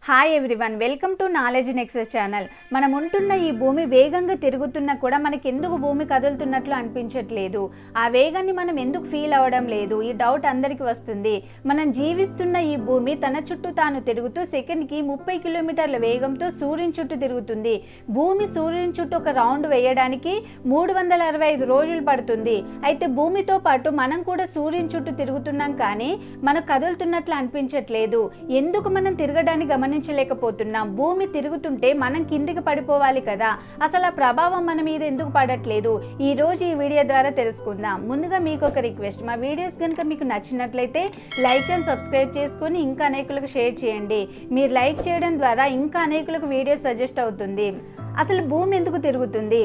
Hi everyone, welcome to knowledge nexus channel. మనం ఉంటున్న ఈ భూమి వేగంగా తిరుగుతున్నా కూడా మనకి ఎందుకు భూమి కదులుతున్నట్లు అనిపించట్లేదు? ఆ వేగాన్ని మనం ఎందుకు ఫీల్ అవ్వడం లేదు? ఈ డౌట్ అందరికీ వస్తుంది. మనం జీవిస్తున్న ఈ భూమి తన చుట్టూ తాను తిరుగుతూ సెకండ్కి 30 కిలోమీటర్ల వేగంతో సూర్యుని చుట్టూ తిరుగుతుంది. భూమి సూర్యుని చుట్టూ ఒక రౌండ్ వేయడానికి 365 రోజులు పడుతుంది. అయితే భూమితో పాటు మనం కూడా సూర్యుని చుట్టూ తిరుగుతున్నాం, కానీ మనకు కదులుతున్నట్లు అనిపించట్లేదు. ఎందుకు మనం తిరగడానికి గమనించలేకపోతున్నాం? భూమి తిరుగుతుంటే మనం కిందికి పడిపోవాలి కదా, అసలు ఆ ప్రభావం మన మీద ఎందుకు పడట్లేదు? ఈ రోజు ఈ వీడియో ద్వారా తెలుసుకుందాం. ముందుగా మీకు ఒక రిక్వెస్ట్, మా వీడియోస్ కనుక మీకు నచ్చినట్లయితే లైక్ అండ్ సబ్స్క్రైబ్ చేసుకొని ఇంకా అనేకులకు షేర్ చేయండి. మీరు లైక్ చేయడం ద్వారా ఇంకా అనేకులకు వీడియో సజెస్ట్ అవుతుంది. అసలు భూమి ఎందుకు తిరుగుతుంది?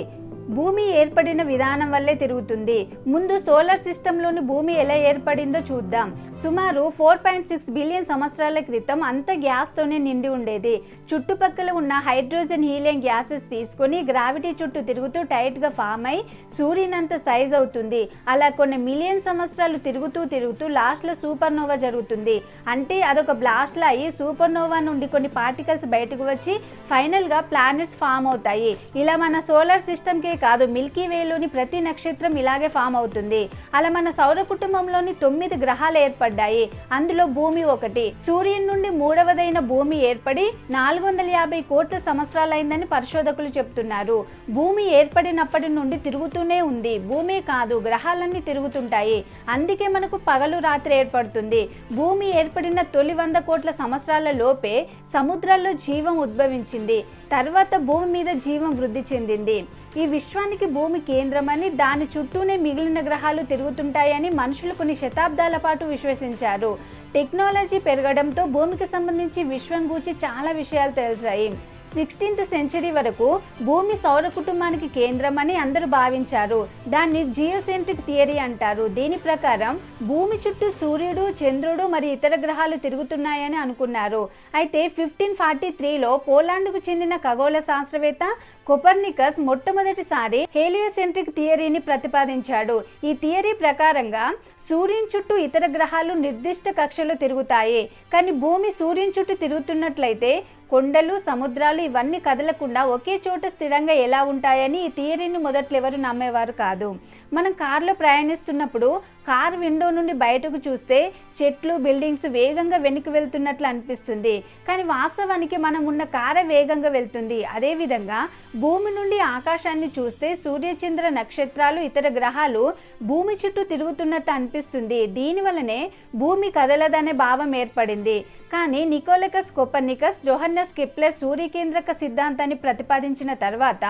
భూమి ఏర్పడిన విధానం వల్లే తిరుగుతుంది. ముందు సోలార్ సిస్టంలోని భూమి ఎలా ఏర్పడిందో చూద్దాం. సుమారు 4.6 బిలియన్ సంవత్సరాల క్రితం అంత గ్యాస్తోనే నిండి ఉండేది. చుట్టుపక్కల ఉన్న హైడ్రోజన్, హీలియం గ్యాసెస్ తీసుకొని గ్రావిటీ చుట్టూ తిరుగుతూ టైట్గా ఫామ్ అయి సూర్యునంత సైజ్ అవుతుంది. అలా కొన్ని మిలియన్ సంవత్సరాలు తిరుగుతూ లాస్ట్లో సూపర్ నోవా జరుగుతుంది. అంటే అదొక బ్లాస్ట్లో అయ్యి సూపర్ నోవా నుండి కొన్ని పార్టికల్స్ బయటకు వచ్చి ఫైనల్గా ప్లానెట్స్ ఫామ్ అవుతాయి. ఇలా మన సోలార్ సిస్టమ్కే కాదు, మిల్కీ వేలోని ప్రతి నక్షత్రం ఇలాగే ఫామ్ అవుతుంది. అలా మన సౌర కుటుంబంలోని 9 గ్రహాలు ఏర్పడ్డాయి. అందులో భూమి ఒకటి. సూర్యుని నుండి మూడవదైన భూమి ఏర్పడి 450 కోట్ల సంవత్సరాలైందని పరిశోధకులు చెప్తున్నారు. భూమి ఏర్పడినప్పటి నుండి తిరుగుతూనే ఉంది. భూమి కాదు, గ్రహాలన్నీ తిరుగుతుంటాయి. అందుకే మనకు పగలు రాత్రి ఏర్పడుతుంది. భూమి ఏర్పడిన తొలి 100 కోట్ల సంవత్సరాల లోపే సముద్రాల్లో జీవం ఉద్భవించింది. తర్వాత భూమి మీద జీవం వృద్ధి చెందింది. ఈ విశ్వానికి భూమి కేంద్రమని, దాని చుట్టూనే మిగిలిన గ్రహాలు తిరుగుతుంటాయని మనుషులు కొన్ని శతాబ్దాల పాటు విశ్వసించారు. టెక్నాలజీ పెరగడంతో భూమికి సంబంధించి విశ్వం గూర్చి చాలా విషయాలు తెలిసాయి. 16th సెంచరీ వరకు భూమి సౌర కుటుంబానికి కేంద్రమని అందరూ భావించారు. దాన్ని జియోసెంట్రిక్ థియరీ అంటారు. దీని ప్రకారం భూమి చుట్టూ సూర్యుడు, చంద్రుడు మరి ఇతర గ్రహాలు తిరుగుతున్నాయని అనుకున్నారు. అయితే 1543లో పోలాండ్కు చెందిన ఖగోళ శాస్త్రవేత్త కోపర్నికస్ మొట్టమొదటిసారి హేలియోసెంట్రిక్ థియరీని ప్రతిపాదించాడు. ఈ థియరీ ప్రకారంగా సూర్యుని చుట్టూ ఇతర గ్రహాలు నిర్దిష్ట కక్షలో తిరుగుతాయి, కానీ భూమి సూర్యుని చుట్టూ తిరుగుతున్నట్లయితే కొండలు, సముద్రాలు ఇవన్నీ కదలకుండా ఒకే చోట స్థిరంగా ఎలా ఉంటాయని ఈ థియరీని మొదట్లో ఎవరు నమ్మేవారు కాదు. మనం కారులో ప్రయాణిస్తున్నప్పుడు కార్ విండో నుండి బయటకు చూస్తే చెట్లు, బిల్డింగ్స్ వేగంగా వెనక్కి వెళ్తున్నట్లు అనిపిస్తుంది, కానీ వాస్తవానికి మనం ఉన్న కారే వేగంగా వెళ్తుంది. అదేవిధంగా భూమి నుండి ఆకాశాన్ని చూస్తే సూర్యచంద్ర నక్షత్రాలు, ఇతర గ్రహాలు భూమి చుట్టూ తిరుగుతున్నట్టు అనిపిస్తుంది. దీనివల్లనే భూమి కదలదనే భావం ఏర్పడింది. కానీ నికోలస్ కోపర్నికస్, జోహన్నస్ కెప్లర్ సూర్యకేంద్రక సిద్ధాంతాన్ని ప్రతిపాదించిన తర్వాత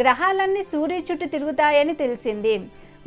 గ్రహాలన్నీ సూర్యు చుట్టూ తిరుగుతాయని తెలిసింది.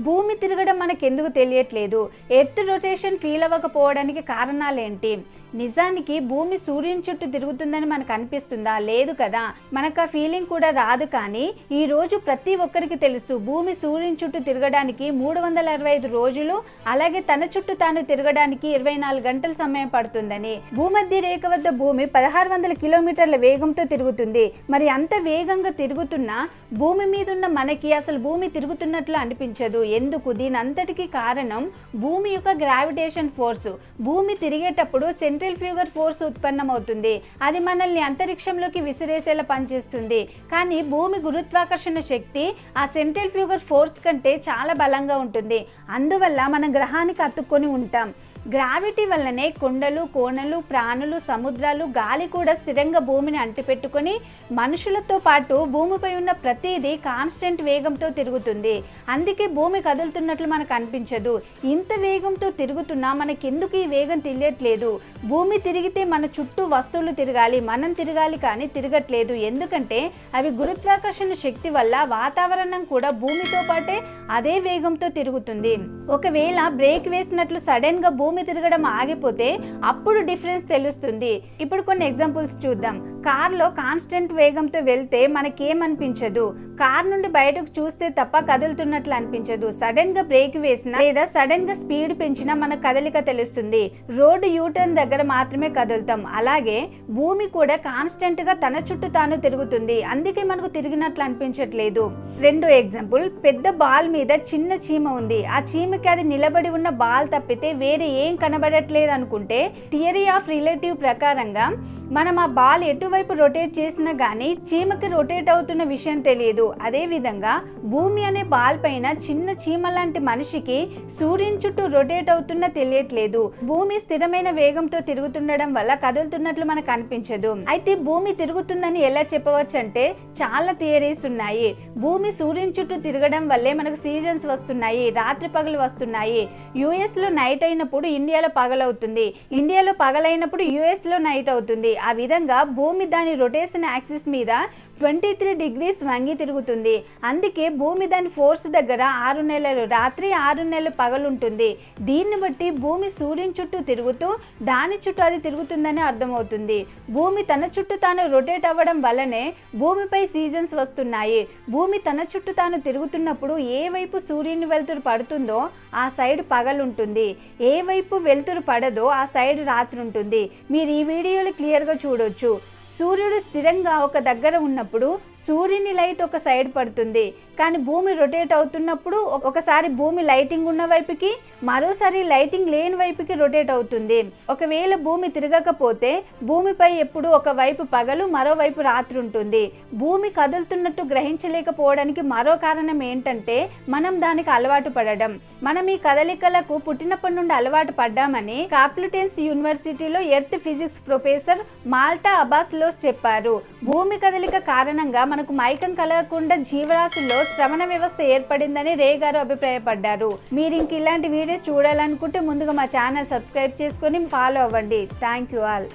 భూమి తిరగడం మనకెందుకు తెలియట్లేదు? ఎర్త్ రొటేషన్ ఫీల్ అవ్వకపోవడానికి కారణాలేంటి? నిజానికి భూమి సూర్యుని చుట్టూ తిరుగుతుందని మనకు అనిపిస్తుందా? లేదు కదా, మనకు ఆ ఫీలింగ్ కూడా రాదు. కానీ ఈ రోజు ప్రతి ఒక్కరికి తెలుసు, భూమి సూర్యుని చుట్టూ తిరగడానికి 365 రోజులు, అలాగే తన చుట్టూ తాను తిరగడానికి 24 గంటల సమయం పడుతుందని. భూమధ్య రేఖ వద్ద భూమి 1600 కిలోమీటర్ల వేగంతో తిరుగుతుంది. మరి అంత వేగంగా తిరుగుతున్నా భూమి మీద ఉన్న మనకి అసలు భూమి తిరుగుతున్నట్లు అనిపించదు. ఎందుకు? దీని అంతటికి కారణం భూమి యొక్క గ్రావిటేషన్ ఫోర్స్. భూమి తిరిగేటప్పుడు సెంట్రల్ ఫ్యూగర్ ఫోర్స్ ఉత్పన్నమవుతుంది. అది మనల్ని అంతరిక్షంలోకి విసిరేసేలా పనిచేస్తుంది. కానీ భూమి గురుత్వాకర్షణ శక్తి ఆ సెంట్రల్ ఫ్యూగర్ ఫోర్స్ కంటే చాలా బలంగా ఉంటుంది. అందువల్ల మనం గ్రహానికి అతుక్కొని ఉంటాం. గ్రావిటీ వల్లనే కొండలు, కోనలు, ప్రాణులు, సముద్రాలు, గాలి కూడా స్థిరంగా భూమిని అంటిపెట్టుకొని మనుషులతో పాటు భూమిపై ఉన్న ప్రతిదీ కాన్స్టెంట్ వేగంతో తిరుగుతుంది. అందుకే భూమి కదులుతున్నట్లు మనకు అనిపించదు. ఇంత వేగంతో తిరుగుతున్నా మనకెందుకు ఈ వేగం తెలియట్లేదు? భూమి తిరిగితే మన చుట్టూ వస్తువులు తిరగాలి, మనం తిరగాలి, కానీ తిరగట్లేదు. ఎందుకంటే అవి గురుత్వాకర్షణ శక్తి వల్ల వాతావరణం కూడా భూమితో పాటే అదే వేగంతో తిరుగుతుంది. ఒకవేళ బ్రేక్ వేసినట్లు సడన్ గా భూమి తిరగడం ఆగిపోతే అప్పుడు డిఫరెన్స్ తెలుస్తుంది. ఇప్పుడు కొన్ని ఎగ్జాంపుల్స్ చూద్దాం. కార్లో కాన్స్టెంట్ వేగంతో వెళ్తే మనకేమనిపించదు. కార్ నుండి బయటకు చూస్తే తప్ప కదులుతున్నట్లు అనిపించదు. సడన్ గా బ్రేక్ వేసినా లేదా సడన్ గా స్పీడ్ పెంచినా మన కదలిక తెలుస్తుంది. రోడ్డు యూటర్న్ దగ్గర మాత్రమే కదులుతాం. అలాగే భూమి కూడా కాన్స్టెంట్ గా తన చుట్టూ తాను తిరుగుతుంది. అందుకే మనకు తిరిగినట్లు అనిపించట్లేదు. రెండో ఎగ్జాంపుల్, పెద్ద బాల్ మీద చిన్న చీమ ఉంది. ఆ చీమకి అది నిలబడి ఉన్న బాల్ తప్పితే వేరే ఏ ఏం కనబడట్లేదు అనుకుంటే థియరీ ఆఫ్ రిలేటివ్ ప్రకారంగా మనం ఆ బాల్ ఎటువైపు రొటేట్ చేసినా కానీ చీమకి రొటేట్ అవుతున్న విషయం తెలియదు. అదేవిధంగా భూమి అనే బాల్ పైన చిన్న చీమ లాంటి మనిషికి సూర్యుని చుట్టూ రొటేట్ అవుతున్నా తెలియట్లేదు. భూమి స్థిరమైన వేగంతో తిరుగుతుండడం వల్ల కదులుతున్నట్లు మనకు అనిపించదు. అయితే భూమి తిరుగుతుందని ఎలా చెప్పవచ్చు అంటే చాలా థియరీస్ ఉన్నాయి. భూమి సూర్యుని చుట్టూ తిరగడం వల్లే మనకు సీజన్స్ వస్తున్నాయి, రాత్రి పగలు వస్తున్నాయి. యుఎస్ లో నైట్ అయినప్పుడు ఇండియాలో పగలవుతుంది, ఇండియాలో పగలైనప్పుడు యుఎస్ లో నైట్ అవుతుంది. ఆ విధంగా భూమి దాని రొటేషన్ యాక్సిస్ మీద 23 degrees వంగి తిరుగుతుంది. అందుకే భూమి దాని ఫోర్స్ దగ్గర 6 నెలలు రాత్రి 6 నెలలు పగలుంటుంది. దీన్ని బట్టి భూమి సూర్యుని చుట్టూ తిరుగుతూ దాని చుట్టూ అది తిరుగుతుందని అర్థమవుతుంది. భూమి తన చుట్టూ తాను రొటేట్ అవ్వడం వల్లనే భూమిపై సీజన్స్ వస్తున్నాయి. భూమి తన చుట్టూ తాను తిరుగుతున్నప్పుడు ఏ వైపు సూర్యుని వెలుతురు పడుతుందో ఆ సైడ్ పగలుంటుంది, ఏ వైపు వెలుతురు పడదో ఆ సైడ్ రాత్రి ఉంటుంది. మీరు ఈ వీడియోలో క్లియర్గా చూడొచ్చు. సూర్యుడు స్థిరంగా ఒక దగ్గర ఉన్నప్పుడు సూర్యుని లైట్ ఒక సైడ్ పడుతుంది, కానీ భూమి రొటేట్ అవుతున్నప్పుడు ఒకసారి భూమి లైటింగ్ ఉన్న వైపుకి, మరోసారి లైటింగ్ లేని వైపుకి రొటేట్ అవుతుంది. ఒకవేళ భూమి తిరగకపోతే భూమిపై ఎప్పుడు ఒకవైపు పగలు మరోవైపు రాత్రి ఉంటుంది. భూమి కదులుతున్నట్టు గ్రహించలేకపోవడానికి మరో కారణం ఏంటంటే మనం దానికి అలవాటు పడడం. మనం ఈ కదలికలకు పుట్టినప్పటి నుండి అలవాటు పడ్డామని కాంప్లూటెన్స్ యూనివర్సిటీలో ఎర్త్ ఫిజిక్స్ ప్రొఫెసర్ మాల్టా అబ్బాస్లోస్ చెప్పారు. భూమి కదలిక కారణంగా మనకు మైకం కలగకుండా జీవరాశుల్లో శ్రవణ వ్యవస్థ ఏర్పడిందని రే గారు అభిప్రాయపడ్డారు. మీరు ఇంక ఇలాంటి వీడియోస్ చూడాలనుకుంటే ముందుగా మా ఛానల్ సబ్స్క్రైబ్ చేసుకొని ఫాలో అవ్వండి. Thank you all.